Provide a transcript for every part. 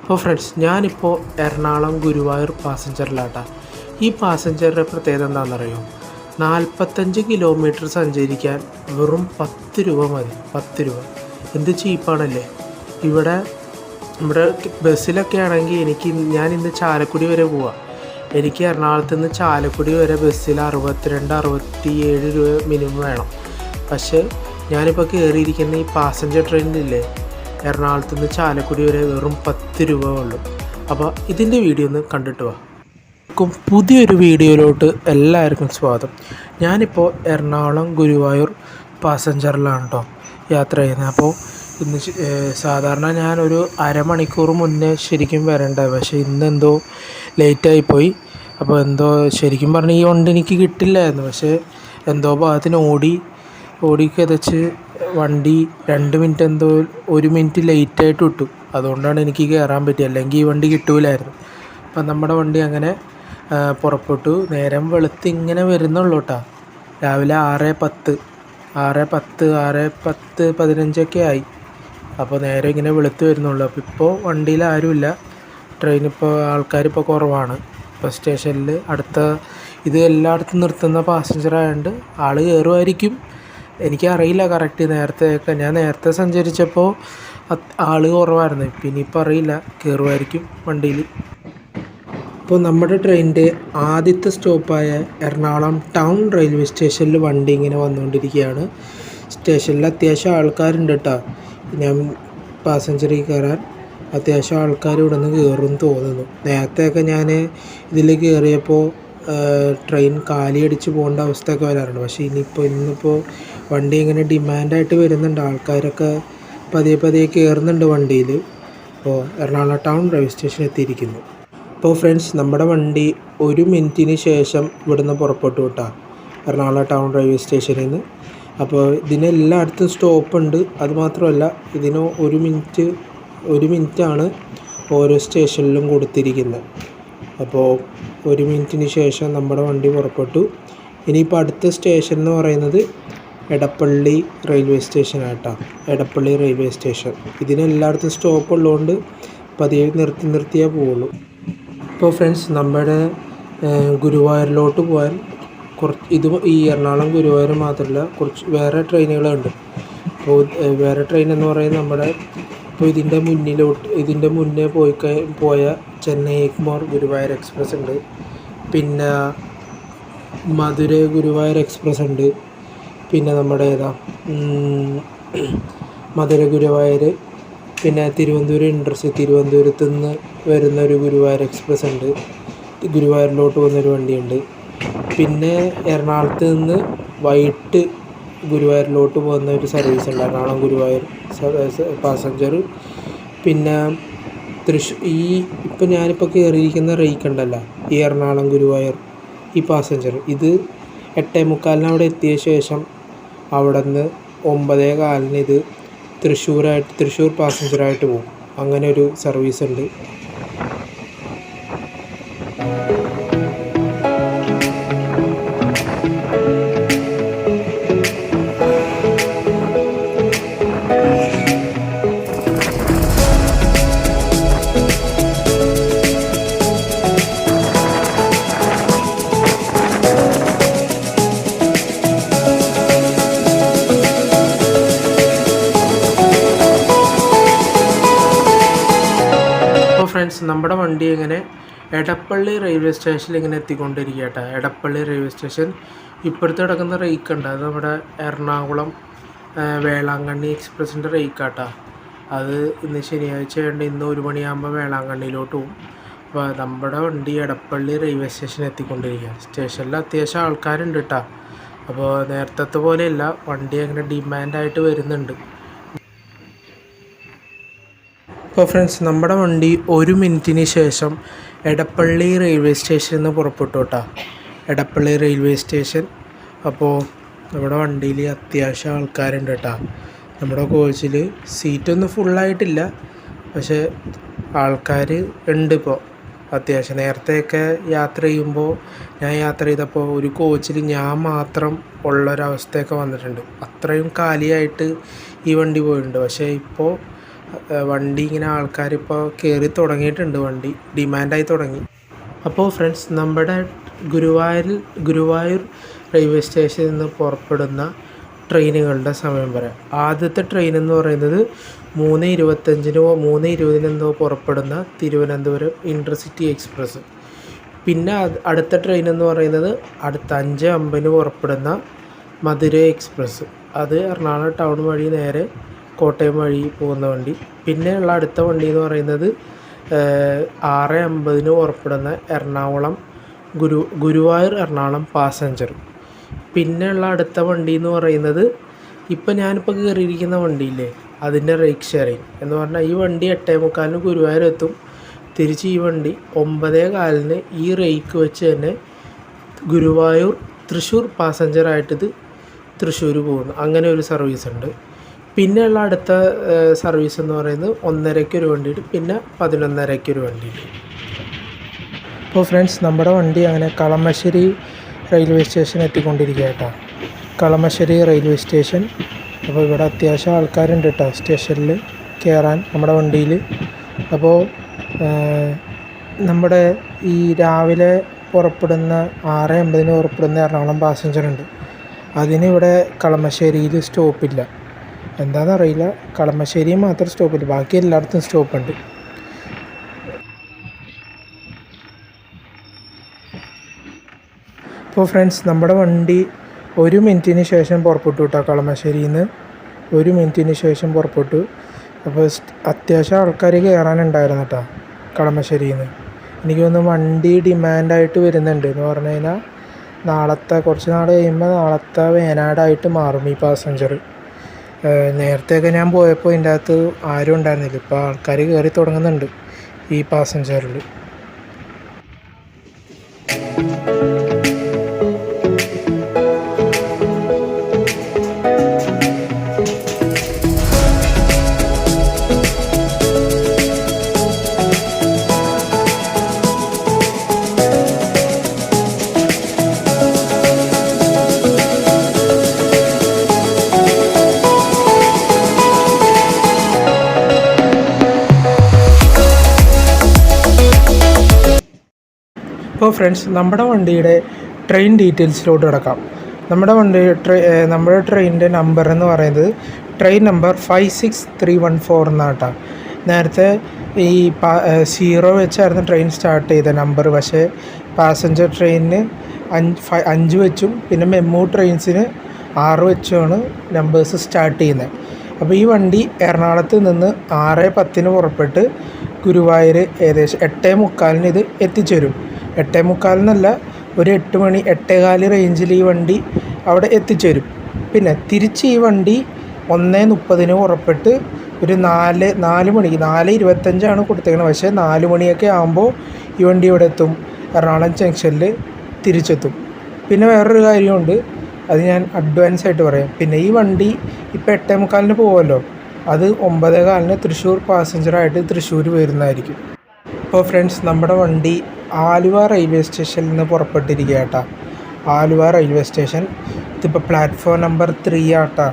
അപ്പോൾ ഫ്രണ്ട്സ്, ഞാനിപ്പോൾ എറണാകുളം ഗുരുവായൂർ പാസഞ്ചറിലാട്ടാ. ഈ പാസഞ്ചറിൻ്റെ പ്രത്യേകത എന്താണെന്നറിയോ? 45 കിലോമീറ്റർ സഞ്ചരിക്കാൻ വെറും 10 രൂപ മതി. 10 രൂപ എന്ത് ചീപ്പാണല്ലേ. ഇവിടെ നമ്മുടെ ബസ്സിലൊക്കെ ആണെങ്കിൽ ഞാൻ ഇന്ന് ചാലക്കുടി വരെ പോവാം. എനിക്ക് എറണാകുളത്ത് നിന്ന് ചാലക്കുടി വരെ ബസ്സിൽ 62-67 രൂപ മിനിമം വേണം. പക്ഷേ ഞാനിപ്പോൾ കയറിയിരിക്കുന്ന ഈ പാസഞ്ചർ ട്രെയിനിലില്ലേ, എറണാകുളത്ത് നിന്ന് ചാലക്കുടി വരെ വെറും 10 രൂപ ഉള്ളൂ. അപ്പോൾ ഇതിൻ്റെ വീഡിയോ ഒന്ന് കണ്ടിട്ട് വാ. പുതിയൊരു വീഡിയോയിലോട്ട് എല്ലാവർക്കും സ്വാഗതം. ഞാനിപ്പോൾ എറണാകുളം ഗുരുവായൂർ പാസഞ്ചറിലാണ് കേട്ടോ യാത്ര ചെയ്യുന്നത്. അപ്പോൾ ഇന്ന് സാധാരണ ഞാനൊരു അരമണിക്കൂർ മുന്നേ ശരിക്കും വരേണ്ടത്, പക്ഷേ ഇന്നെന്തോ ലേറ്റായിപ്പോയി. അപ്പോൾ എന്തോ ശരിക്കും പറഞ്ഞാൽ ഈ വണ്ടി എനിക്ക് കിട്ടില്ലായിരുന്നു. പക്ഷേ എന്തോ ഭാഗത്തിന് ഓടി കിതച്ച് വണ്ടി 2 മിനിറ്റ് എന്തോ 1 മിനിറ്റ് ലേറ്റായിട്ട് വിട്ടു. അതുകൊണ്ടാണ് എനിക്ക് കയറാൻ പറ്റിയത്, അല്ലെങ്കിൽ ഈ വണ്ടി കിട്ടൂലായിരുന്നു. അപ്പം നമ്മുടെ വണ്ടി അങ്ങനെ പുറപ്പെട്ടു. നേരം വെളുത്ത് ഇങ്ങനെ വരുന്നുള്ളൂ കേട്ടോ. രാവിലെ 6:10 6:15 ആയി. അപ്പോൾ നേരെ ഇങ്ങനെ വെളുത്ത് വരുന്നുള്ളൂ. അപ്പോൾ ഇപ്പോൾ വണ്ടിയിൽ ആരുമില്ല. ട്രെയിനിപ്പോൾ ആൾക്കാരിപ്പോൾ കുറവാണ്. ഇപ്പോൾ സ്റ്റേഷനിൽ ഇത് എല്ലായിടത്തും നിർത്തുന്ന പാസഞ്ചർ ആയതുകൊണ്ട് ആൾ കയറുമായിരിക്കും. എനിക്കറിയില്ല കറക്റ്റ്. ഞാൻ നേരത്തെ സഞ്ചരിച്ചപ്പോൾ ആൾ കുറവായിരുന്നു. പിന്നെ ഇപ്പോൾ അറിയില്ല, കയറുമായിരിക്കും വണ്ടിയിൽ. ഇപ്പോൾ നമ്മുടെ ട്രെയിനിൻ്റെ ആദ്യത്തെ സ്റ്റോപ്പായ എറണാകുളം ടൗൺ റെയിൽവേ സ്റ്റേഷനിൽ വണ്ടി ഇങ്ങനെ വന്നുകൊണ്ടിരിക്കുകയാണ്. സ്റ്റേഷനിൽ അത്യാവശ്യം ആൾക്കാരുണ്ട് കേട്ടോ. ഞാൻ പാസഞ്ചറിൽ കയറാൻ അത്യാവശ്യം ആൾക്കാർ ഇവിടെ നിന്ന് കയറുമെന്ന് തോന്നുന്നു. നേരത്തെയൊക്കെ ഞാൻ ഇതിൽ കയറിയപ്പോൾ ട്രെയിൻ കാലിയടിച്ച് പോകേണ്ട അവസ്ഥയൊക്കെ വരാറുണ്ട്. പക്ഷേ ഇന്നിപ്പോൾ വണ്ടി ഇങ്ങനെ ഡിമാൻഡായിട്ട് വരുന്നുണ്ട്. ആൾക്കാരൊക്കെ പതിയെ കയറുന്നുണ്ട് വണ്ടിയിൽ. അപ്പോൾ എറണാകുളം ടൗൺ റെയിൽവേ സ്റ്റേഷൻ എത്തിയിരിക്കുന്നു. അപ്പോൾ ഫ്രണ്ട്സ്, നമ്മുടെ വണ്ടി 1 മിനിറ്റിന് ശേഷം ഇവിടുന്ന് പുറപ്പെട്ടു കേട്ടോ, എറണാകുളം ടൗൺ റെയിൽവേ സ്റ്റേഷനിൽ നിന്ന്. അപ്പോൾ ഇതിന് എല്ലായിടത്തും സ്റ്റോപ്പുണ്ട്. അതുമാത്രമല്ല, ഇതിന് 1 മിനിറ്റാണ് ഓരോ സ്റ്റേഷനിലും കൊടുത്തിരിക്കുന്നത്. അപ്പോൾ 1 മിനിറ്റിന് ശേഷം നമ്മുടെ വണ്ടി പുറപ്പെട്ടു. ഇനിയിപ്പോൾ അടുത്ത സ്റ്റേഷൻ എന്ന് പറയുന്നത് എടപ്പള്ളി റെയിൽവേ സ്റ്റേഷനായിട്ടോ. എടപ്പള്ളി റെയിൽവേ സ്റ്റേഷൻ ഇതിനെല്ലായിടത്തും സ്റ്റോപ്പ് ഉള്ളതുകൊണ്ട് പതിയെ നിർത്തിയേ പോവുള്ളൂ. ഇപ്പോൾ ഫ്രണ്ട്സ്, നമ്മുടെ ഗുരുവായൂരിലോട്ട് പോകാൻ ഈ എറണാകുളം ഗുരുവായൂർ മാത്രമല്ല, കുറച്ച് വേറെ ട്രെയിനുകളുണ്ട്. അപ്പോൾ വേറെ ട്രെയിൻ എന്ന് പറയുന്നത് ഇപ്പോൾ ഇതിൻ്റെ മുന്നേ പോയ ചെന്നൈ എഗ്മോർ ഗുരുവായൂർ എക്സ്പ്രസ് ഉണ്ട്. പിന്നെ മധുരൈ ഗുരുവായൂർ എക്സ്പ്രസ് ഉണ്ട്. പിന്നെ നമ്മുടെ മധുര ഗുരുവായൂർ, പിന്നെ തിരുവനന്തപുരം ഇൻ്റർസിറ്റി, തിരുവനന്തപുരത്ത് നിന്ന് വരുന്നൊരു ഗുരുവായൂർ എക്സ്പ്രസ് ഉണ്ട്. ഗുരുവായൂരിലോട്ട് പോകുന്നൊരു വണ്ടിയുണ്ട്. പിന്നെ എറണാകുളത്ത് നിന്ന് വൈകിട്ട് ഗുരുവായൂരിലോട്ട് പോകുന്ന ഒരു സർവീസ് ഉണ്ട്, എറണാകുളം ഗുരുവായൂർ പാസഞ്ചർ. പിന്നെ ഇപ്പോൾ ഞാനിപ്പോൾ കയറിയിരിക്കുന്ന റെയ്ക്ക് ഉണ്ടല്ലോ, ഈ എറണാകുളം ഗുരുവായൂർ ഈ പാസഞ്ചർ, ഇത് 8:45 അവിടെ എത്തിയ ശേഷം അവിടെ നിന്ന് 9:15 ഇത് തൃശ്ശൂർ പാസഞ്ചറായിട്ട് പോകും. അങ്ങനെ ഒരു സർവീസ് ഉണ്ട്. ഫ്രണ്ട്സ്, നമ്മുടെ വണ്ടി ഇങ്ങനെ എടപ്പള്ളി റെയിൽവേ സ്റ്റേഷനിൽ ഇങ്ങനെ എത്തിക്കൊണ്ടിരിക്കുക കേട്ടോ. എടപ്പള്ളി റെയിൽവേ സ്റ്റേഷൻ ഇപ്പോഴത്തെ കിടക്കുന്ന റെയ്ക്കുണ്ട്, അത് നമ്മുടെ എറണാകുളം വേളാങ്കണ്ണി എക്സ്പ്രസിൻ്റെ റെയ്ക്കാട്ടോ. അത് ഇന്ന് ശനിയാഴ്ച ഉണ്ട്. ഇന്ന് 1 മണിയാകുമ്പോൾ വേളാങ്കണ്ണിയിലോട്ട് പോകും. അപ്പോൾ നമ്മുടെ വണ്ടി എടപ്പള്ളി റെയിൽവേ സ്റ്റേഷനിൽ എത്തിക്കൊണ്ടിരിക്കുക. സ്റ്റേഷനിൽ അത്യാവശ്യം ആൾക്കാരുണ്ട് കേട്ടോ. അപ്പോൾ നേരത്തെ പോലെയല്ല, വണ്ടി അങ്ങനെ ഡിമാൻഡായിട്ട് വരുന്നുണ്ട്. അപ്പോൾ ഫ്രണ്ട്സ്, നമ്മുടെ വണ്ടി 1 മിനിറ്റിന് ശേഷം എടപ്പള്ളി റെയിൽവേ സ്റ്റേഷനിൽ നിന്ന് പുറപ്പെട്ടു കേട്ടോ. Edappally railway station. അപ്പോൾ നമ്മുടെ വണ്ടിയിൽ അത്യാവശ്യം ആൾക്കാരുണ്ട് കേട്ടോ. നമ്മുടെ കോച്ചിൽ സീറ്റൊന്നും ഫുള്ളായിട്ടില്ല, പക്ഷേ ആൾക്കാർ ഉണ്ട് ഇപ്പോൾ അത്യാവശ്യം. നേരത്തെയൊക്കെ യാത്ര ചെയ്തപ്പോൾ ഒരു കോച്ചിൽ ഞാൻ മാത്രം ഉള്ളൊരവസ്ഥയൊക്കെ വന്നിട്ടുണ്ട്. അത്രയും കാലിയായിട്ട് ഈ വണ്ടി പോയിട്ടുണ്ട്. പക്ഷേ ഇപ്പോൾ വണ്ടി ഇങ്ങനെ ആൾക്കാരിപ്പോൾ കയറി തുടങ്ങിയിട്ടുണ്ട്, വണ്ടി ഡിമാൻഡായി തുടങ്ങി. അപ്പോൾ ഫ്രണ്ട്സ്, നമ്മുടെ ഗുരുവായൂർ റെയിൽവേ സ്റ്റേഷനിൽ നിന്ന് പുറപ്പെടുന്ന ട്രെയിനുകളുടെ സമയം പറയാം. ആദ്യത്തെ ട്രെയിൻ എന്ന് പറയുന്നത് 3:25 3:20 പുറപ്പെടുന്ന തിരുവനന്തപുരം ഇൻ്റർസിറ്റി എക്സ്പ്രസ്. പിന്നെ അടുത്ത ട്രെയിൻ എന്ന് പറയുന്നത് അടുത്ത 5:50 പുറപ്പെടുന്ന മധുരൈ എക്സ്പ്രസ്. അത് എറണാകുളം ടൗൺ വഴി നേരെ കോട്ടയം വഴി പോകുന്ന വണ്ടി. പിന്നെയുള്ള അടുത്ത വണ്ടി എന്ന് പറയുന്നത് 6:50 പുറപ്പെടുന്ന ഗുരുവായൂർ എറണാകുളം പാസഞ്ചർ. പിന്നെയുള്ള അടുത്ത വണ്ടി എന്ന് പറയുന്നത് ഞാനിപ്പോൾ കയറിയിരിക്കുന്ന വണ്ടിയില്ലേ, അതിൻ്റെ റേക്ക് ഷെയറിങ് എന്ന് പറഞ്ഞാൽ ഈ വണ്ടി 8:45 ഗുരുവായൂർ എത്തും. തിരിച്ച് ഈ വണ്ടി 9:15 ഈ റേക്ക് വെച്ച് തന്നെ ഗുരുവായൂർ തൃശ്ശൂർ പാസഞ്ചറായിട്ടിത് തൃശ്ശൂർ പോകുന്നു. അങ്ങനെ ഒരു സർവീസ് ഉണ്ട്. പിന്നെയുള്ള അടുത്ത സർവീസ് എന്ന് പറയുന്നത് 1:30 ഒരു വണ്ടിയിട്ട്, പിന്നെ 11:30 ഒരു വണ്ടിയിട്ട്. അപ്പോൾ ഫ്രണ്ട്സ്, നമ്മുടെ വണ്ടി അങ്ങനെ കളമശ്ശേരി റെയിൽവേ സ്റ്റേഷൻ എത്തിക്കൊണ്ടിരിക്കുക കേട്ടോ. Kalamassery railway station. അപ്പോൾ ഇവിടെ അത്യാവശ്യം ആൾക്കാരുണ്ട് കേട്ടോ സ്റ്റേഷനിൽ കയറാൻ നമ്മുടെ വണ്ടിയിൽ. അപ്പോൾ നമ്മുടെ ഈ രാവിലെ പുറപ്പെടുന്ന 6:50 പുറപ്പെടുന്ന എറണാകുളം പാസഞ്ചറുണ്ട്. അതിനിവിടെ കളമശ്ശേരിയിൽ സ്റ്റോപ്പില്ല. എന്താണെന്നറിയില്ല, കളമശ്ശേരി മാത്രം സ്റ്റോപ്പില്ല, ബാക്കി എല്ലായിടത്തും സ്റ്റോപ്പുണ്ട്. അപ്പോൾ ഫ്രണ്ട്സ്, നമ്മുടെ വണ്ടി 1 മിനിറ്റിന് ശേഷം പുറപ്പെട്ടു കേട്ടോ. കളമശ്ശേരിയിൽ നിന്ന് 1 മിനിറ്റിന് ശേഷം പുറപ്പെട്ടു. അപ്പോൾ അത്യാവശ്യം ആൾക്കാർ കയറാനുണ്ടായിരുന്നു കേട്ടോ കളമശ്ശേരിയിൽ നിന്ന്. എനിക്ക് തോന്നുന്നു വണ്ടി ഡിമാൻഡായിട്ട് വരുന്നുണ്ട് എന്ന് പറഞ്ഞു കഴിഞ്ഞാൽ കുറച്ച് നാൾ കഴിയുമ്പോൾ നാളത്തെ വേനാടായിട്ട് മാറും ഈ പാസഞ്ചർ. നേരത്തെയൊക്കെ ഞാൻ പോയപ്പോൾ ഇതിൻ്റെ അകത്ത് ആരും ഉണ്ടായിരുന്നില്ല. ഇപ്പോൾ ആൾക്കാർ കയറി തുടങ്ങുന്നുണ്ട് ഈ പാസഞ്ചറിൽ. അപ്പോൾ ഫ്രണ്ട്സ്, നമ്മുടെ വണ്ടിയുടെ ട്രെയിൻ ഡീറ്റെയിൽസിലോട്ട് കിടക്കാം. നമ്മുടെ ട്രെയിനിൻ്റെ നമ്പർ എന്ന് പറയുന്നത് ട്രെയിൻ നമ്പർ 56314 എന്നാട്ടോ. നേരത്തെ ഈ 0 വെച്ചായിരുന്നു ട്രെയിൻ സ്റ്റാർട്ട് ചെയ്ത നമ്പർ. പക്ഷേ പാസഞ്ചർ ട്രെയിനിന് 5 വെച്ചും പിന്നെ മെമു ട്രെയിൻസിന് 6 വെച്ചുമാണ് നമ്പേഴ്സ് സ്റ്റാർട്ട് ചെയ്യുന്നത്. അപ്പോൾ ഈ വണ്ടി എറണാകുളത്ത് നിന്ന് 6:10 പുറപ്പെട്ട് ഗുരുവായൂർ ഏകദേശം 8:45 ഇത് എത്തിച്ചേരും. 8:45 ഒരു 8 മണി 8:15 റേഞ്ചിൽ ഈ വണ്ടി അവിടെ എത്തിച്ചേരും. പിന്നെ തിരിച്ച് ഈ വണ്ടി 1:30 പുറപ്പെട്ട് ഒരു 4 മണിക്ക് 4:25 കൊടുത്തേക്കുന്നത്. പക്ഷേ 4 മണിയൊക്കെ ആകുമ്പോൾ ഈ വണ്ടി ഇവിടെ എത്തും, എറണാകുളം ജംഗ്ഷനിൽ തിരിച്ചെത്തും. പിന്നെ വേറൊരു കാര്യമുണ്ട്, അത് ഞാൻ അഡ്വാൻസ് ആയിട്ട് പറയാം. പിന്നെ ഈ വണ്ടി ഇപ്പോൾ 8:45 പോകുമല്ലോ, അത് 9:15 തൃശ്ശൂർ പാസഞ്ചറായിട്ട് തൃശ്ശൂർ വരുന്നതായിരിക്കും. അപ്പോൾ ഫ്രണ്ട്സ്, നമ്മുടെ വണ്ടി ആലുവ റെയിൽവേ സ്റ്റേഷനിൽ നിന്ന് പുറപ്പെട്ടിരിക്കുക കേട്ടോ. Aluva railway station. ഇതിപ്പോൾ പ്ലാറ്റ്ഫോം നമ്പർ 3 ആട്ടോ,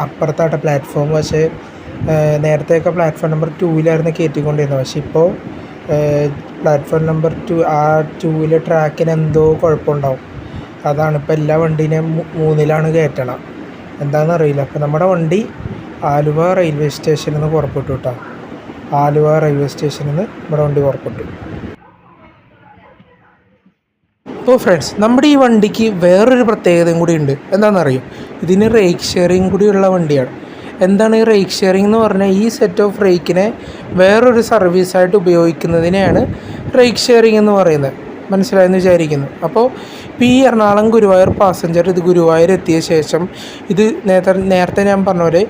അപ്പുറത്താട്ട പ്ലാറ്റ്ഫോം. പക്ഷേ നേരത്തെയൊക്കെ പ്ലാറ്റ്ഫോം നമ്പർ 2 കയറ്റിക്കൊണ്ടിരുന്നത്. പക്ഷേ ഇപ്പോൾ പ്ലാറ്റ്ഫോം നമ്പർ 2 ട്രാക്കിന് എന്തോ കുഴപ്പമുണ്ടാവും. അതാണ് ഇപ്പോൾ എല്ലാ വണ്ടീനെയും 3 കയറ്റണം, എന്താണെന്നറിയില്ല. അപ്പോൾ നമ്മുടെ വണ്ടി ആലുവ റെയിൽവേ സ്റ്റേഷനിൽ നിന്ന് പുറപ്പെട്ടു കേട്ടോ. ആലുവ റെയിൽവേ സ്റ്റേഷനിൽ നിന്ന് നമ്മുടെ വണ്ടി പുറപ്പെട്ടു. അപ്പോൾ ഫ്രണ്ട്സ്, നമ്മുടെ ഈ വണ്ടിക്ക് വേറൊരു പ്രത്യേകതയും കൂടി ഉണ്ട്. എന്താണെന്നറിയും, ഇതിന് റേക്ക് ഷെയറിങ് കൂടിയുള്ള വണ്ടിയാണ്. എന്താണ് ഈ റേക്ക് ഷെയറിംഗ് എന്ന് പറഞ്ഞാൽ, ഈ സെറ്റ് ഓഫ് റേക്കിനെ വേറൊരു സർവീസായിട്ട് ഉപയോഗിക്കുന്നതിനെയാണ് റേക്ക് ഷെയറിംഗ് എന്ന് പറയുന്നത്. മനസ്സിലായെന്ന് വിചാരിക്കുന്നു. അപ്പോൾ ഈ എറണാകുളം ഗുരുവായൂർ പാസഞ്ചർ ഇത് ഗുരുവായൂർ എത്തിയ ശേഷം ഇത് നേരത്തെ ഞാൻ പറഞ്ഞ പോലെ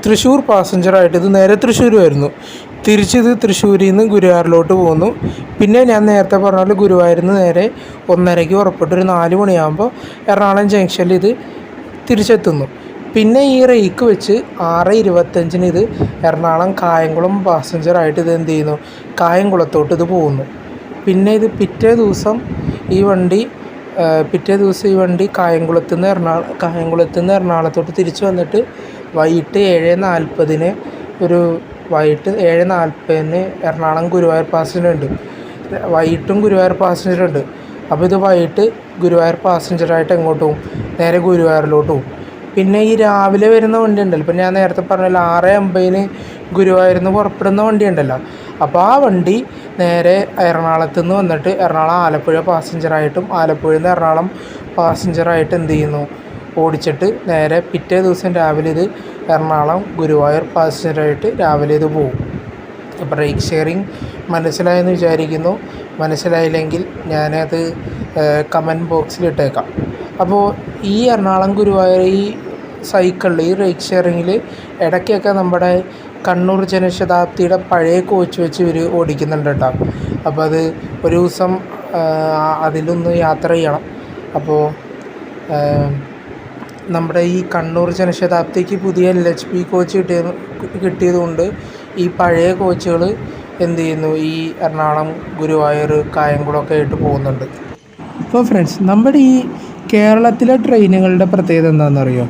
തൃശ്ശൂർ പാസഞ്ചറായിട്ട് ഇത് നേരെ തൃശ്ശൂർ വരുന്നു. തിരിച്ചിത് തൃശ്ശൂരിൽ നിന്ന് ഗുരുവായൂരിലോട്ട് പോകുന്നു. പിന്നെ ഞാൻ നേരത്തെ പറഞ്ഞ പോലെ ഗുരുവായൂരിൽ നിന്ന് നേരെ 1:30 പുറപ്പെട്ട് ഒരു 4 മണിയാകുമ്പോൾ എറണാകുളം ജംഗ്ഷനിൽ ഇത് തിരിച്ചെത്തുന്നു. പിന്നെ ഈ റേക്ക് വെച്ച് 6:25 ഇത് എറണാകുളം കായംകുളം പാസഞ്ചറായിട്ട് ഇത് എന്ത് ചെയ്യുന്നു, കായംകുളത്തോട്ട് ഇത് പോകുന്നു. പിന്നെ ഇത് പിറ്റേ ദിവസം ഈ വണ്ടി കായംകുളത്ത് നിന്ന് എറണാകുളത്തോട്ട് തിരിച്ചു വന്നിട്ട് വൈകിട്ട് 7:40 ഒരു വൈകിട്ട് 7:40 എറണാകുളം ഗുരുവായൂർ പാസഞ്ചർ ഉണ്ട്, വൈകിട്ടും ഗുരുവായൂർ പാസഞ്ചർ ഉണ്ട്. അപ്പോൾ ഇത് വൈകിട്ട് ഗുരുവായൂർ പാസഞ്ചറായിട്ട് എങ്ങോട്ട് പോകും? നേരെ ഗുരുവായൂരിലോട്ട് പോകും. പിന്നെ ഈ രാവിലെ വരുന്ന വണ്ടി ഉണ്ടല്ലോ, ഇപ്പം ഞാൻ നേരത്തെ പറഞ്ഞല്ലോ 6:50 ഗുരുവായൂരിൽ നിന്ന് പുറപ്പെടുന്ന വണ്ടി ഉണ്ടല്ലോ, അപ്പോൾ ആ വണ്ടി നേരെ എറണാകുളത്ത് നിന്ന് വന്നിട്ട് എറണാകുളം ആലപ്പുഴ പാസഞ്ചറായിട്ടും ആലപ്പുഴയിൽ നിന്ന് എറണാകുളം പാസഞ്ചറായിട്ട് എന്ത് ചെയ്യുന്നു, ഓടിച്ചിട്ട് നേരെ പിറ്റേ ദിവസം രാവിലെ ഇത് എറണാകുളം ഗുരുവായൂർ പാസഞ്ചറായിട്ട് രാവിലെ ഇത് പോകും. അപ്പോൾ റൈഡ് ഷെയറിങ് മനസ്സിലായെന്ന് വിചാരിക്കുന്നു. മനസ്സിലായില്ലെങ്കിൽ ഞാനത് കമൻറ്റ് ബോക്സിൽ ഇട്ടേക്കാം. അപ്പോൾ ഈ എറണാകുളം ഗുരുവായൂർ ഈ സൈക്കിളിൽ ഈ റൈഡ് ഷെയറിങ്ങിൽ ഇടയ്ക്കൊക്കെ നമ്മുടെ കണ്ണൂർ ജനശതാബ്ദിയുടെ പഴയ കോച്ച് വെച്ച് ഇവർ ഓടിക്കുന്നുണ്ട് കേട്ടോ. അപ്പോൾ അത് ഒരു ദിവസം അതിലൊന്ന് യാത്ര ചെയ്യണം. അപ്പോൾ നമ്മുടെ ഈ കണ്ണൂർ ജനശതാബ്ദിക്ക് പുതിയ LHB കോച്ച് കിട്ടിയതുകൊണ്ട് ഈ പഴയ കോച്ചുകൾ എന്ത് ചെയ്യുന്നു, ഈ എറണാകുളം ഗുരുവായൂർ കായംകുളമൊക്കെ ആയിട്ട് പോകുന്നുണ്ട്. അപ്പോൾ ഫ്രണ്ട്സ്, നമ്മുടെ ഈ കേരളത്തിലെ ട്രെയിനുകളുടെ പ്രത്യേകത എന്താണെന്നറിയോ?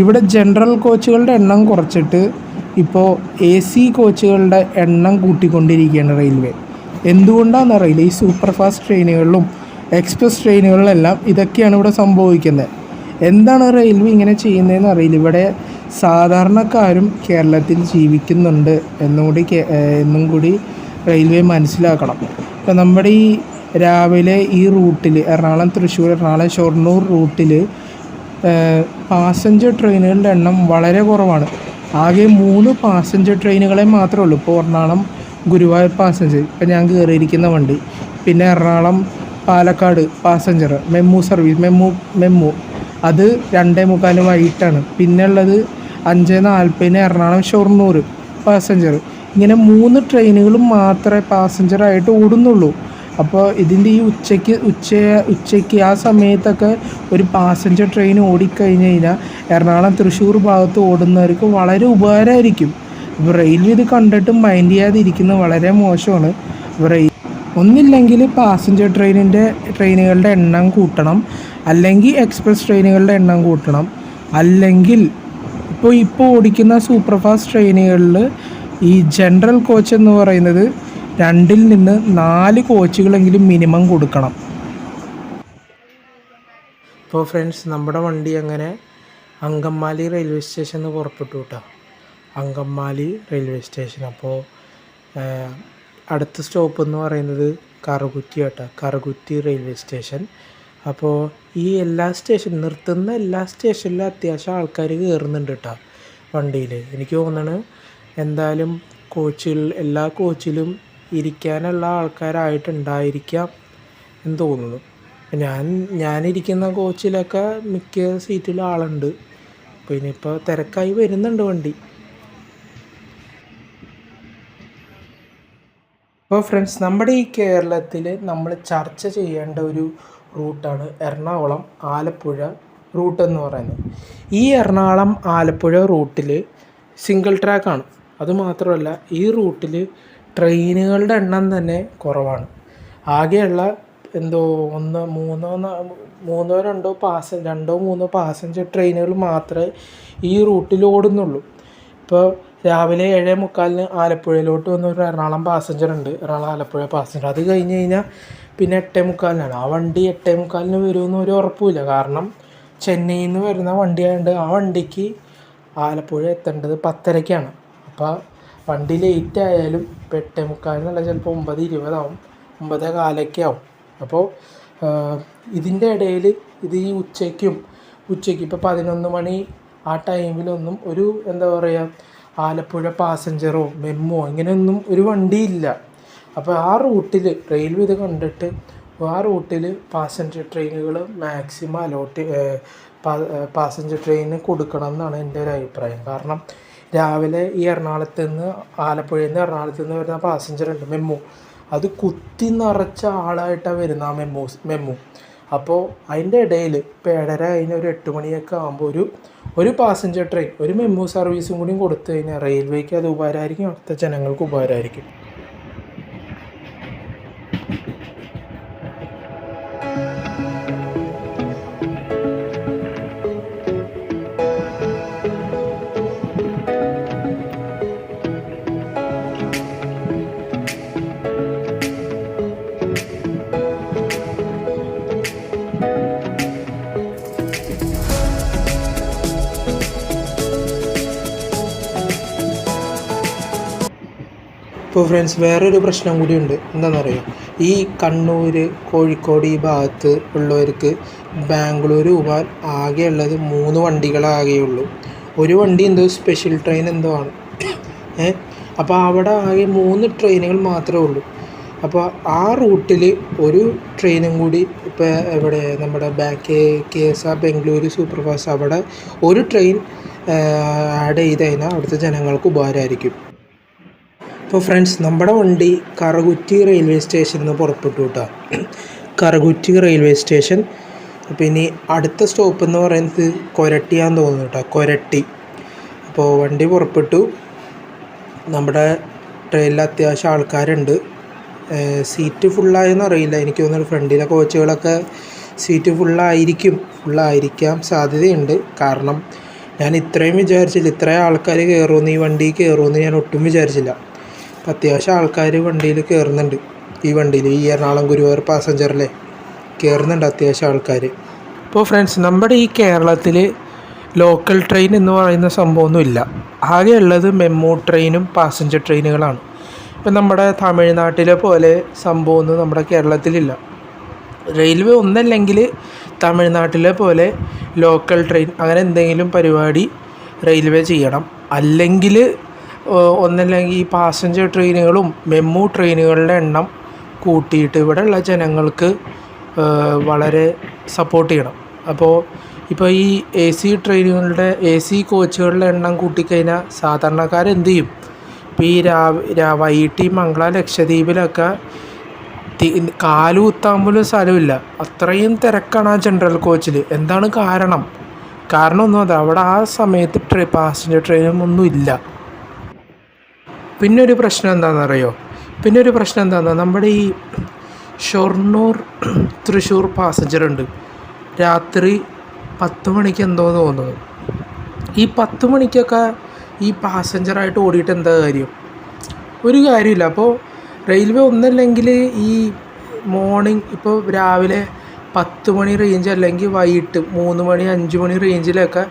ഇവിടെ ജനറൽ കോച്ചുകളുടെ എണ്ണം കുറച്ചിട്ട് ഇപ്പോൾ AC കോച്ചുകളുടെ എണ്ണം കൂട്ടിക്കൊണ്ടിരിക്കുകയാണ് റെയിൽവേ. എന്തുകൊണ്ടാണെന്നറിയില്ല. ഈ സൂപ്പർ ഫാസ്റ്റ് ട്രെയിനുകളിലും എക്സ്പ്രസ് ട്രെയിനുകളിലെല്ലാം ഇതൊക്കെയാണ് ഇവിടെ സംഭവിക്കുന്നത്. എന്താണ് റെയിൽവേ ഇങ്ങനെ ചെയ്യുന്നതെന്ന് അറിയില്ല. ഇവിടെ സാധാരണക്കാരും കേരളത്തിൽ ജീവിക്കുന്നുണ്ട് എന്നും കൂടി റെയിൽവേ മനസ്സിലാക്കണം. ഇപ്പം നമ്മുടെ ഈ രാവിലെ ഈ റൂട്ടിൽ എറണാകുളം തൃശ്ശൂർ, എറണാകുളം ഷൊർണൂർ റൂട്ടിൽ പാസഞ്ചർ ട്രെയിനുകളുടെ എണ്ണം വളരെ കുറവാണ്. ആകെ 3 പാസഞ്ചർ ട്രെയിനുകളെ മാത്രമേ ഉള്ളൂ. ഇപ്പോൾ എറണാകുളം ഗുരുവായൂർ പാസഞ്ചർ, ഇപ്പം ഞാൻ കയറിയിരിക്കുന്ന വണ്ടി, പിന്നെ Ernakulam Palakkad passenger MEMU service MEMU അത് 2:45 വൈകിട്ടാണ്. പിന്നെ ഉള്ളത് 5:40 എറണാകുളം ഷൊർണൂർ പാസഞ്ചർ. ഇങ്ങനെ 3 ട്രെയിനുകളും മാത്രമേ പാസഞ്ചറായിട്ട് ഓടുന്നുള്ളൂ. അപ്പോൾ ഇതിൻ്റെ ഈ ഉച്ചയ്ക്ക് ആ സമയത്തൊക്കെ ഒരു പാസഞ്ചർ ട്രെയിൻ ഓടിക്കഴിഞ്ഞ് കഴിഞ്ഞാൽ എറണാകുളം തൃശ്ശൂർ ഭാഗത്ത് ഓടുന്നവർക്ക് വളരെ ഉപകാരമായിരിക്കും. അപ്പോൾ റെയിൽവേ ഇത് കണ്ടിട്ട് മൈൻഡ് ചെയ്യാതിരിക്കുന്നത് വളരെ മോശമാണ്. ഒന്നില്ലെങ്കിൽ പാസഞ്ചർ ട്രെയിനുകളുടെ എണ്ണം കൂട്ടണം, അല്ലെങ്കിൽ എക്സ്പ്രസ് ട്രെയിനുകളുടെ എണ്ണം കൂട്ടണം, അല്ലെങ്കിൽ ഇപ്പോൾ ഓടിക്കുന്ന സൂപ്പർ ഫാസ്റ്റ് ട്രെയിനുകളിൽ ഈ ജനറൽ കോച്ച് എന്ന് പറയുന്നത് 2 നിന്ന് 4 കോച്ചുകളെങ്കിലും മിനിമം കൊടുക്കണം. ഇപ്പോൾ ഫ്രണ്ട്സ്, നമ്മുടെ വണ്ടി അങ്ങനെ അങ്കമാലി റെയിൽവേ സ്റ്റേഷനിൽ നിന്ന് പുറപ്പെട്ടു കേട്ടോ. Angamaly railway station. അപ്പോൾ അടുത്ത സ്റ്റോപ്പ് എന്ന് പറയുന്നത് കറുകുറ്റി കേട്ടോ, കറുകുറ്റി റെയിൽവേ സ്റ്റേഷൻ. അപ്പോൾ ഈ നിർത്തുന്ന എല്ലാ സ്റ്റേഷനിലും അത്യാവശ്യം ആൾക്കാർ കയറുന്നുണ്ട് കേട്ടോ വണ്ടിയിൽ. എനിക്ക് തോന്നുന്നു എന്തായാലും എല്ലാ കോച്ചിലും ഇരിക്കാനുള്ള ആൾക്കാരായിട്ടുണ്ടായിരിക്കാം എന്ന് തോന്നുന്നു. ഞാനിരിക്കുന്ന കോച്ചിലൊക്കെ മിക്ക സീറ്റിലും ആളുണ്ട്. അപ്പോൾ ഇനിയിപ്പോൾ തിരക്കായി വരുന്നുണ്ട് വണ്ടി. അപ്പോൾ ഫ്രണ്ട്സ്, നമ്മുടെ ഈ കേരളത്തിൽ നമ്മൾ ചർച്ച ചെയ്യേണ്ട ഒരു റൂട്ടാണ് എറണാകുളം ആലപ്പുഴ റൂട്ട് എന്ന് പറയുന്നത്. ഈ എറണാകുളം ആലപ്പുഴ റൂട്ടിൽ സിംഗിൾ ട്രാക്കാണ്. അതുമാത്രമല്ല, ഈ റൂട്ടിൽ ട്രെയിനുകളുടെ എണ്ണം തന്നെ കുറവാണ്. ആകെയുള്ള രണ്ടോ മൂന്നോ പാസഞ്ചർ ട്രെയിനുകൾ മാത്രമേ ഈ റൂട്ടിൽ ഓടുന്നുള്ളൂ. ഇപ്പോൾ രാവിലെ 7:45 ആലപ്പുഴയിലോട്ട് വന്നൊരു എറണാകുളം പാസഞ്ചർ ഉണ്ട്, എറണാകുളം ആലപ്പുഴ പാസഞ്ചർ. അത് കഴിഞ്ഞ് കഴിഞ്ഞാൽ പിന്നെ 8:45 ആ വണ്ടി 8:45 വരുമെന്ന് ഒരു ഉറപ്പുമില്ല. കാരണം ചെന്നൈയിൽ നിന്ന് വരുന്ന വണ്ടിയായതുകൊണ്ട് ആ വണ്ടിക്ക് ആലപ്പുഴ എത്തേണ്ടത് 10:30-ക്കാണ്. അപ്പോൾ വണ്ടി ലേറ്റ് ആയാലും ഇപ്പോൾ 8:45 ചിലപ്പോൾ 9:20 ആവും, 9:15 ആവും. അപ്പോൾ ഇതിൻ്റെ ഇടയിൽ ഇത് ഈ ഉച്ചയ്ക്ക് ഇപ്പോൾ 11 മണി ആ ടൈമിലൊന്നും ഒരു ആലപ്പുഴ പാസഞ്ചറോ മെമ്മോ ഇങ്ങനെയൊന്നും ഒരു വണ്ടിയില്ല. അപ്പോൾ ആ റൂട്ടിൽ റെയിൽവേ ഇത് കണ്ടിട്ട് ആ റൂട്ടിൽ പാസഞ്ചർ ട്രെയിനുകൾ മാക്സിമം പാസഞ്ചർ ട്രെയിന് കൊടുക്കണം എന്നാണ് എൻ്റെ ഒരു അഭിപ്രായം. കാരണം രാവിലെ ഈ ആലപ്പുഴയിൽ നിന്ന് എറണാകുളത്ത് നിന്ന് വരുന്ന പാസഞ്ചർ ഉണ്ട് മെമ്മു, അത് കുത്തി നിറച്ച ആളായിട്ടാണ് വരുന്നത് ആ മെമ്മു. അപ്പോൾ അതിൻ്റെ ഇടയിൽ ഇപ്പോൾ 7:30 കഴിഞ്ഞ് ഒരു 8 മണിയൊക്കെ ആകുമ്പോൾ ഒരു പാസഞ്ചർ ട്രെയിൻ, ഒരു മെമ്മു സർവീസും കൂടി കൊടുത്തു കഴിഞ്ഞാൽ റെയിൽവേക്ക് അത് ഉപകാരമായിരിക്കും, അവിടുത്തെ ജനങ്ങൾക്ക് ഉപകാരമായിരിക്കും. ഇപ്പോൾ ഫ്രണ്ട്സ് വേറൊരു പ്രശ്നം കൂടിയുണ്ട്. എന്താണെന്നറിയോ, ഈ കണ്ണൂർ കോഴിക്കോട് ഈ ഭാഗത്ത് ഉള്ളവർക്ക് ബാംഗ്ലൂർ പോകാൻ ആകെയുള്ളത് 3 വണ്ടികളാകെയുള്ളൂ. ഒരു വണ്ടി എന്തോ സ്പെഷ്യൽ ട്രെയിൻ എന്തോ ആണ്. അപ്പോൾ അവിടെ ആകെ 3 ട്രെയിനുകൾ മാത്രമേ ഉള്ളൂ. അപ്പോൾ ആ റൂട്ടിൽ ഒരു ട്രെയിനും കൂടി ഇപ്പോൾ ഇവിടെ നമ്മുടെ KSR ബംഗളൂരു സൂപ്പർ ഫാസ്റ്റ് അവിടെ ഒരു ട്രെയിൻ ആഡ് ചെയ്ത് കഴിഞ്ഞാൽ അവിടുത്തെ ജനങ്ങൾക്ക് ഉപകാരമായിരിക്കും. ഇപ്പോൾ ഫ്രണ്ട്സ് നമ്മുടെ വണ്ടി കറുകുറ്റി റെയിൽവേ സ്റ്റേഷനിൽ നിന്ന് പുറപ്പെട്ടു കേട്ടോ. Karukutty railway station. അപ്പോൾ ഇനി അടുത്ത സ്റ്റോപ്പ് എന്ന് പറയുന്നത് കൊരട്ടിയാന്ന് തോന്നുന്നു കേട്ടോ, കൊരട്ടി. അപ്പോൾ വണ്ടി പുറപ്പെട്ടു. നമ്മുടെ ട്രെയിനിൽ അത്യാവശ്യം ആൾക്കാരുണ്ട്. സീറ്റ് ഫുള്ളായെന്ന് അറിയില്ല, എനിക്ക് തോന്നുന്നു ഫ്രണ്ടിലെ കോച്ചുകളൊക്കെ സീറ്റ് ഫുള്ളായിരിക്കാം സാധ്യതയുണ്ട്. കാരണം ഞാൻ ഇത്രയും വിചാരിച്ചില്ല, ഇത്രയും ആൾക്കാർ കയറുമെന്ന്, ഈ വണ്ടിയിൽ കയറുമെന്ന് ഞാൻ ഒട്ടും വിചാരിച്ചില്ല. അത്യാവശ്യം ആൾക്കാർ വണ്ടിയിൽ കയറുന്നുണ്ട്. ഈ വണ്ടിയിൽ ഈ എറണാകുളം ഗുരുവായൂർ പാസഞ്ചറിലെ കയറുന്നുണ്ട് അത്യാവശ്യം ആൾക്കാർ. ഇപ്പോൾ ഫ്രണ്ട്സ് നമ്മുടെ ഈ കേരളത്തിൽ ലോക്കൽ ട്രെയിൻ എന്ന് പറയുന്ന സംഭവമൊന്നുമില്ല. ആകെ ഉള്ളത് മെമു ട്രെയിനും പാസഞ്ചർ ട്രെയിനുകളാണ്. ഇപ്പം നമ്മുടെ തമിഴ്നാട്ടിലെ പോലെ സംഭവമൊന്നും നമ്മുടെ കേരളത്തിലില്ല. റെയിൽവേ ഒന്നല്ലെങ്കിൽ തമിഴ്നാട്ടിലെ പോലെ ലോക്കൽ ട്രെയിൻ അങ്ങനെ എന്തെങ്കിലും പരിപാടി റെയിൽവേ ചെയ്യണം. അല്ലെങ്കിൽ ഒന്നല്ലെങ്കിൽ ഈ പാസഞ്ചർ ട്രെയിനുകളും മെമു ട്രെയിനുകളുടെ എണ്ണം കൂട്ടിയിട്ട് ഇവിടെയുള്ള ജനങ്ങൾക്ക് വളരെ സപ്പോർട്ട് ചെയ്യണം. ഇപ്പോൾ ഈ AC ട്രെയിനുകളുടെ AC കോച്ചുകളുടെ എണ്ണം കൂട്ടിക്കഴിഞ്ഞാൽ സാധാരണക്കാരെന്ത് ചെയ്യും? ഇപ്പോൾ ഈ വൈകിട്ട് മംഗള ലക്ഷദ്വീപിലൊക്കെ കാലുകുത്താൻ പോലും സ്ഥലമില്ല, അത്രയും തിരക്കാണ് ആ ജനറൽ കോച്ചിൽ. എന്താണ് കാരണം ഒന്നും അതാ, അവിടെ ആ സമയത്ത് പാസഞ്ചർ ട്രെയിനൊന്നും ഇല്ല. പിന്നെ ഒരു പ്രശ്നം എന്താണെന്നറിയോ, നമ്മുടെ ഈ ഷൊർണൂർ തൃശ്ശൂർ പാസഞ്ചർ ഉണ്ട്. രാത്രി 10 മണിക്ക് എന്തോ തോന്നുന്നു. ഈ 10 മണിക്കൊക്കെ ഈ പാസഞ്ചറായിട്ട് ഓടിയിട്ട് എന്താ കാര്യം? ഒരു കാര്യമില്ല. അപ്പോൾ റെയിൽവേ ഒന്നല്ലെങ്കിൽ ഈ മോർണിംഗ് ഇപ്പോൾ രാവിലെ 10 മണി റേഞ്ച് അല്ലെങ്കിൽ വൈകിട്ട് 3 മണി 5 മണി റേഞ്ചിലൊക്കെ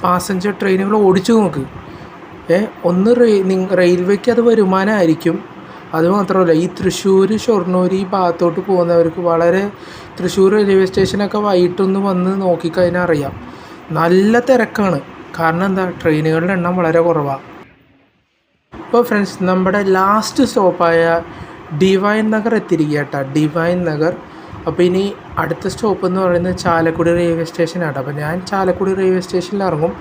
പാസഞ്ചർ ട്രെയിനുകൾ ഓടിച്ചു നോക്ക്. ഒന്ന് റെയിൽവേക്ക് അത് വരുമാനമായിരിക്കും. അതുമാത്രമല്ല, ഈ തൃശ്ശൂർ ഷൊർണൂർ ഈ ഭാഗത്തോട്ട് പോകുന്നവർക്ക് വളരെ തൃശ്ശൂർ റെയിൽവേ സ്റ്റേഷനൊക്കെ വൈകിട്ടൊന്ന് വന്ന് നോക്കിക്കഴിഞ്ഞാൽ അറിയാം, നല്ല തിരക്കാണ്. കാരണം എന്താ, ട്രെയിനുകളുടെ എണ്ണം വളരെ കുറവാണ്. ഇപ്പോൾ ഫ്രണ്ട്സ് നമ്മുടെ ലാസ്റ്റ് സ്റ്റോപ്പായ ഡിവൈൻ നഗർ എത്തിയിരിക്കുക കേട്ടോ, ഡിവൈൻ നഗർ. അപ്പോൾ ഇനി അടുത്ത സ്റ്റോപ്പ് എന്ന് പറയുന്നത് ചാലക്കുടി റെയിൽവേ സ്റ്റേഷനാണ്. അപ്പോൾ ഞാൻ ചാലക്കുടി റെയിൽവേ സ്റ്റേഷനിൽ ഇറങ്ങും.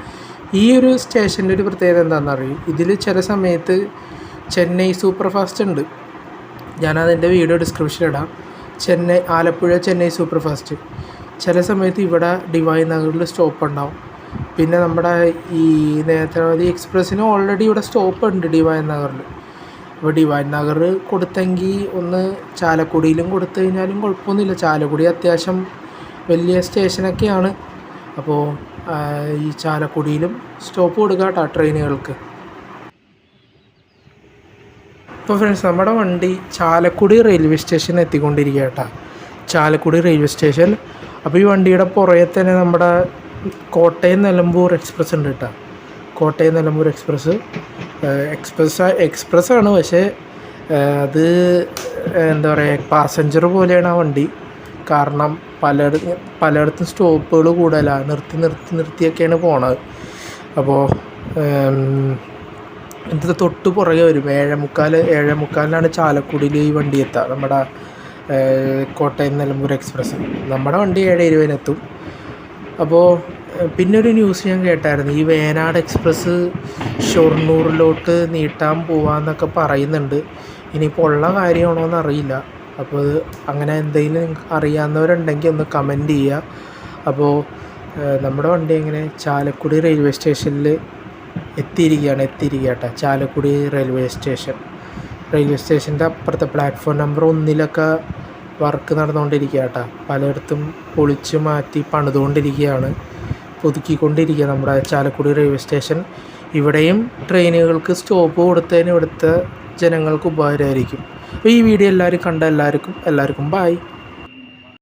ഈ ഒരു സ്റ്റേഷൻ്റെ ഒരു പ്രത്യേകത എന്താണെന്ന് അറിയും, ഇതിൽ ചില സമയത്ത് ചെന്നൈ സൂപ്പർ ഫാസ്റ്റ് ഉണ്ട്. ഞാനതിൻ്റെ വീഡിയോ ഡിസ്ക്രിപ്ഷനിലിടാം. ആലപ്പുഴ ചെന്നൈ സൂപ്പർ ഫാസ്റ്റ് ചില സമയത്ത് ഇവിടെ ഡിവൈൻ നഗറിൽ സ്റ്റോപ്പ് ഉണ്ടാവും. പിന്നെ നമ്മുടെ ഈ നേത്രാവതി എക്സ്പ്രസ്സിന് ഓൾറെഡി ഇവിടെ സ്റ്റോപ്പ് ഉണ്ട് ഡിവൈൻ നഗറിൽ. അപ്പോൾ ഡിവൈൻ നഗർ കൊടുത്തെങ്കിൽ ഒന്ന് ചാലക്കുടിയിലും കൊടുത്തു കഴിഞ്ഞാലും കുഴപ്പമൊന്നുമില്ല. ചാലക്കുടി അത്യാവശ്യം വലിയ സ്റ്റേഷനൊക്കെയാണ്. അപ്പോൾ ഈ ചാലക്കുടിയിലും സ്റ്റോപ്പ് കൊടുക്കുക കേട്ടോ ട്രെയിനുകൾക്ക്. ഇപ്പോൾ ഫ്രണ്ട്സ് നമ്മുടെ വണ്ടി ചാലക്കുടി റെയിൽവേ സ്റ്റേഷനിൽ എത്തിക്കൊണ്ടിരിക്കുക കേട്ടോ, ചാലക്കുടി റെയിൽവേ സ്റ്റേഷൻ. അപ്പോൾ ഈ വണ്ടിയുടെ പുറകെ തന്നെ നമ്മുടെ കോട്ടയം നിലമ്പൂർ എക്സ്പ്രസ് ഉണ്ട് കേട്ടോ. കോട്ടയം നിലമ്പൂർ എക്സ്പ്രസ്സാണ്, പക്ഷേ അത് എന്താ പറയുക, പാസഞ്ചർ പോലെയാണ് ആ വണ്ടി. കാരണം പലയിടത്തും സ്റ്റോപ്പുകൾ കൂടുതലാണ്, നിർത്തിയൊക്കെയാണ് പോണത്. അപ്പോൾ ഇത് തൊട്ട് പുറകെ വരും. 7:45 ചാലക്കുടിയിൽ ഈ വണ്ടി എത്തുക, നമ്മുടെ കോട്ടയം നിലമ്പൂർ എക്സ്പ്രസ്. നമ്മുടെ വണ്ടി 7:20 എത്തും. അപ്പോൾ പിന്നൊരു ന്യൂസ് ഞാൻ കേട്ടായിരുന്നു, ഈ വേനാട് എക്സ്പ്രസ് ഷൊർണൂറിലോട്ട് നീട്ടാൻ പോവാന്നൊക്കെ പറയുന്നുണ്ട്. ഇനിയിപ്പോൾ ഉള്ള കാര്യമാണോ എന്നറിയില്ല. അപ്പോൾ അങ്ങനെ എന്തെങ്കിലും അറിയാവുന്നവരുണ്ടെങ്കിൽ ഒന്ന് കമൻറ്റ് ചെയ്യുക. അപ്പോൾ നമ്മുടെ വണ്ടി എങ്ങനെ ചാലക്കുടി റെയിൽവേ സ്റ്റേഷനിൽ എത്തിയിരിക്കുകയാണ് കേട്ടോ. ചാലക്കുടി റെയിൽവേ സ്റ്റേഷൻ്റെ അപ്പുറത്തെ പ്ലാറ്റ്ഫോം നമ്പർ 1 വർക്ക് നടന്നുകൊണ്ടിരിക്കുക കേട്ടോ. പലയിടത്തും പൊളിച്ച് മാറ്റി പണിതുകൊണ്ടിരിക്കുകയാണ്, പുതുക്കിക്കൊണ്ടിരിക്കുക നമ്മുടെ ചാലക്കുടി റെയിൽവേ സ്റ്റേഷൻ. ഇവിടെയും ട്രെയിനുകൾക്ക് സ്റ്റോപ്പ് കൊടുത്തതിന് ഇവിടുത്തെ ജനങ്ങൾക്ക് ഉപകാരമായിരിക്കും. അപ്പോൾ ഈ വീഡിയോ എല്ലാവരും കണ്ട എല്ലാവർക്കും ബൈ.